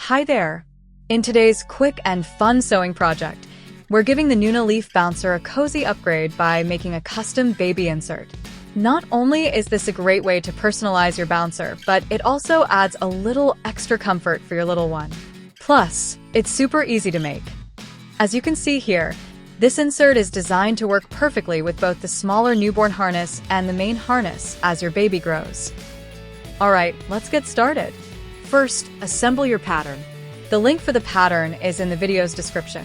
Hi there! In today's quick and fun sewing project, we're giving the Nuna Leaf bouncer a cozy upgrade by making a custom baby insert. Not only is this a great way to personalize your bouncer, but it also adds a little extra comfort for your little one. Plus, it's super easy to make. As you can see here, this insert is designed to work perfectly with both the smaller newborn harness and the main harness as your baby grows. Alright, let's get started. First, assemble your pattern. The link for the pattern is in the video's description.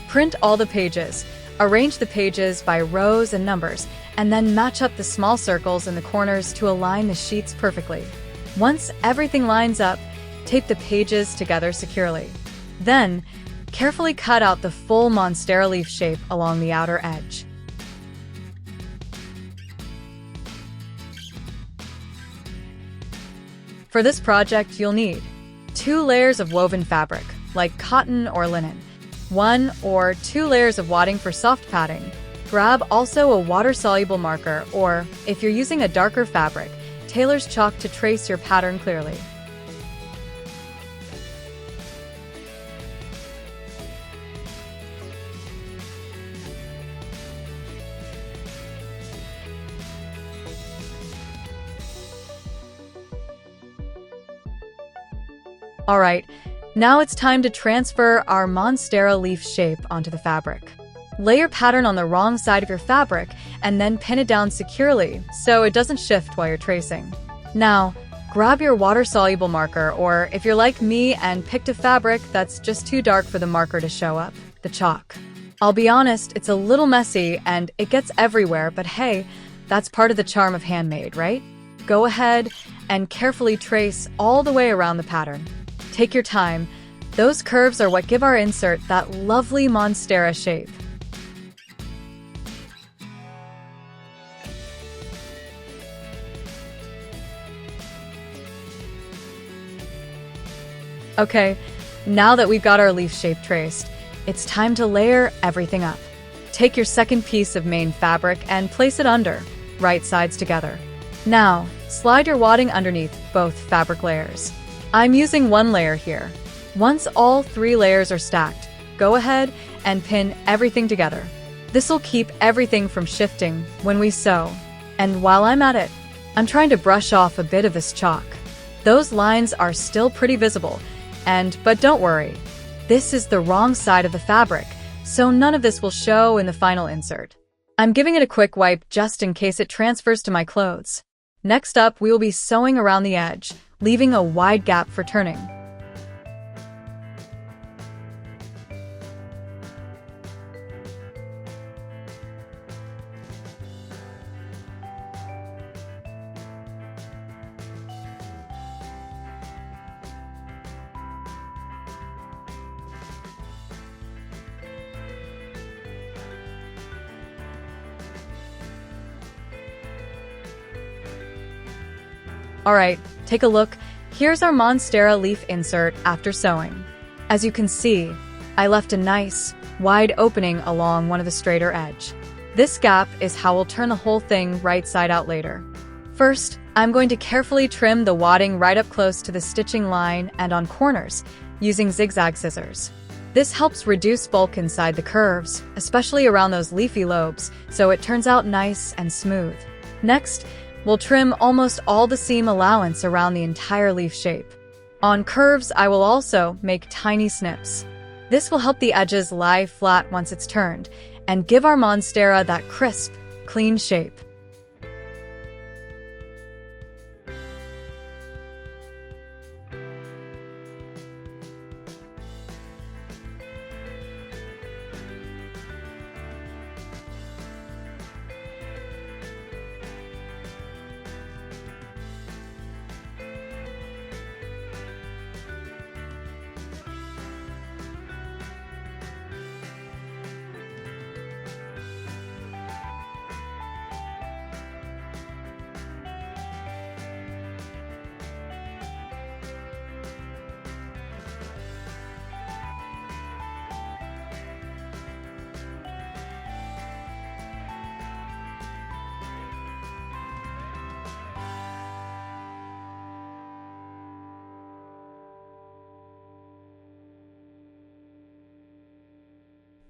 Print all the pages, arrange the pages by rows and numbers, and then match up the small circles in the corners to align the sheets perfectly. Once everything lines up, tape the pages together securely. Then, carefully cut out the full Monstera leaf shape along the outer edge. For this project, you'll need 2 layers of woven fabric, like cotton or linen, 1 or 2 layers of wadding for soft padding. Grab also a water-soluble marker, or, if you're using a darker fabric, tailor's chalk to trace your pattern clearly. Alright, now it's time to transfer our Monstera leaf shape onto the fabric. Lay your pattern on the wrong side of your fabric and then pin it down securely so it doesn't shift while you're tracing. Now, grab your water-soluble marker, or if you're like me and picked a fabric that's just too dark for the marker to show up, the chalk. I'll be honest, it's a little messy and it gets everywhere, but hey, that's part of the charm of Handmade, right? Go ahead and carefully trace all the way around the pattern. Take your time. Those curves are what give our insert that lovely Monstera shape. Okay, now that we've got our leaf shape traced, it's time to layer everything up. Take your second piece of main fabric and place it under, right sides together. Now, slide your wadding underneath both fabric layers. I'm using 1 layer here. Once all 3 layers are stacked, go ahead and pin everything together. This will keep everything from shifting when we sew. And while I'm at it, I'm trying to brush off a bit of this chalk. Those lines are still pretty visible, but don't worry. This is the wrong side of the fabric, so none of this will show in the final insert. I'm giving it a quick wipe just in case it transfers to my clothes. Next up, we will be sewing around the edge, leaving a wide gap for turning. Alright, take a look. Here's our Monstera leaf insert after sewing. As you can see, I left a nice, wide opening along one of the straighter edge. This gap is how we'll turn the whole thing right side out later. First, I'm going to carefully trim the wadding right up close to the stitching line and on corners, using zigzag scissors. This helps reduce bulk inside the curves, especially around those leafy lobes, so it turns out nice and smooth. Next, we'll trim almost all the seam allowance around the entire leaf shape. On curves, I will also make tiny snips. This will help the edges lie flat once it's turned, and give our Monstera that crisp, clean shape.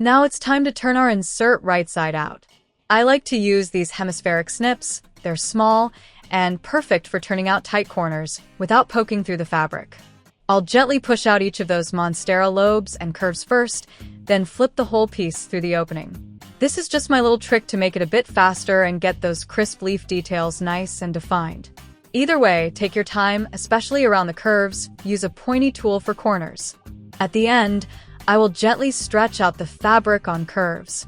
Now it's time to turn our insert right side out. I like to use these hemispheric snips. They're small and perfect for turning out tight corners without poking through the fabric. I'll gently push out each of those Monstera lobes and curves first, then flip the whole piece through the opening. This is just my little trick to make it a bit faster and get those crisp leaf details nice and defined. Either way, take your time, especially around the curves. Use a pointy tool for corners. At the end, I will gently stretch out the fabric on curves.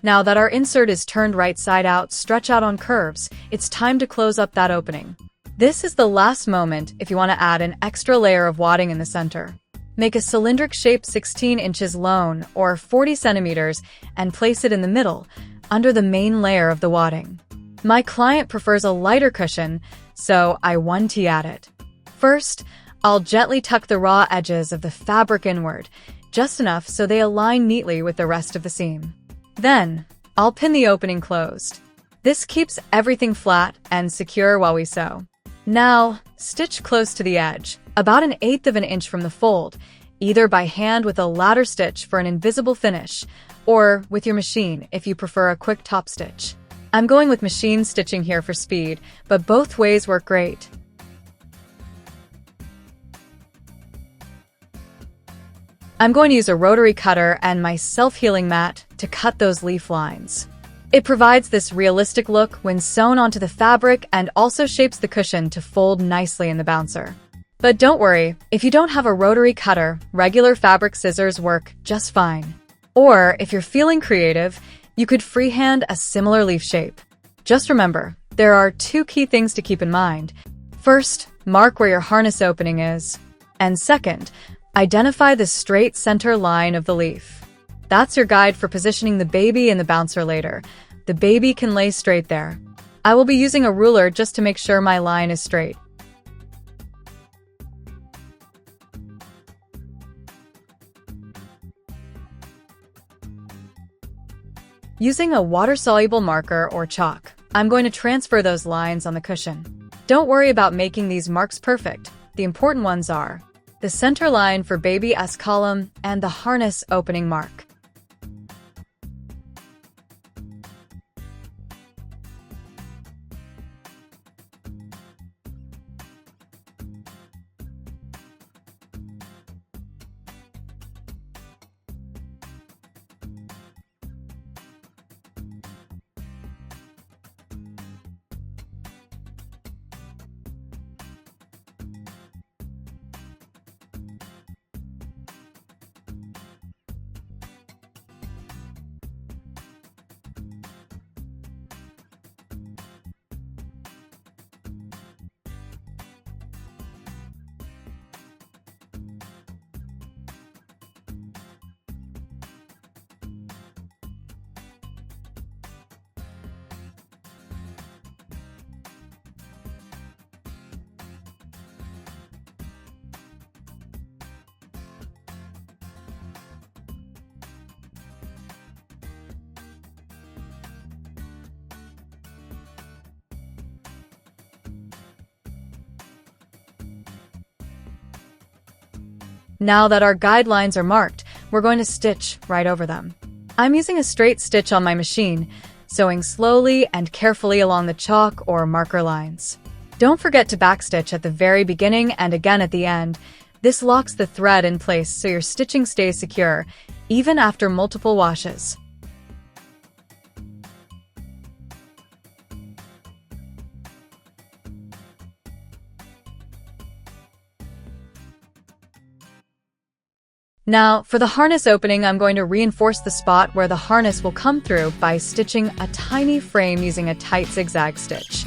Now that our insert is turned right side out, stretch out on curves, it's time to close up that opening. This is the last moment if you want to add an extra layer of wadding in the center. Make a cylindric shape 16 inches long or 40 centimeters and place it in the middle, under the main layer of the wadding. My client prefers a lighter cushion, so I 1T at it. First, I'll gently tuck the raw edges of the fabric inward, just enough so they align neatly with the rest of the seam. Then, I'll pin the opening closed. This keeps everything flat and secure while we sew. Now, stitch close to the edge, about 1/8 of an inch from the fold, either by hand with a ladder stitch for an invisible finish, or with your machine if you prefer a quick top stitch. I'm going with machine stitching here for speed, but both ways work great. I'm going to use a rotary cutter and my self-healing mat to cut those leaf lines. It provides this realistic look when sewn onto the fabric and also shapes the cushion to fold nicely in the bouncer. But don't worry, if you don't have a rotary cutter, regular fabric scissors work just fine. Or, if you're feeling creative, you could freehand a similar leaf shape. Just remember, there are 2 key things to keep in mind. First, mark where your harness opening is. And second, identify the straight center line of the leaf. That's your guide for positioning the baby in the bouncer later. The baby can lay straight there. I will be using a ruler just to make sure my line is straight. Using a water-soluble marker or chalk, I'm going to transfer those lines on the cushion. Don't worry about making these marks perfect. The important ones are the center line for baby S column and the harness opening mark. Now that our guidelines are marked, we're going to stitch right over them. I'm using a straight stitch on my machine, sewing slowly and carefully along the chalk or marker lines. Don't forget to backstitch at the very beginning and again at the end. This locks the thread in place so your stitching stays secure, even after multiple washes. Now, for the harness opening, I'm going to reinforce the spot where the harness will come through by stitching a tiny frame using a tight zigzag stitch.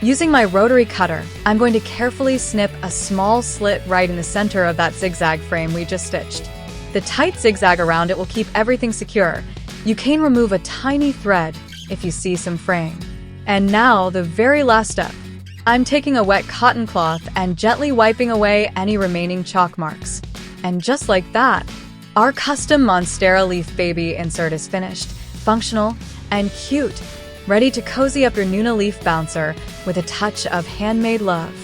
Using my rotary cutter, I'm going to carefully snip a small slit right in the center of that zigzag frame we just stitched. The tight zigzag around it will keep everything secure. You can remove a tiny thread if you see some fraying. And now, the very last step. I'm taking a wet cotton cloth and gently wiping away any remaining chalk marks. And just like that, our custom Monstera leaf baby insert is finished, functional, and cute, ready to cozy up your Nuna Leaf bouncer with a touch of handmade love.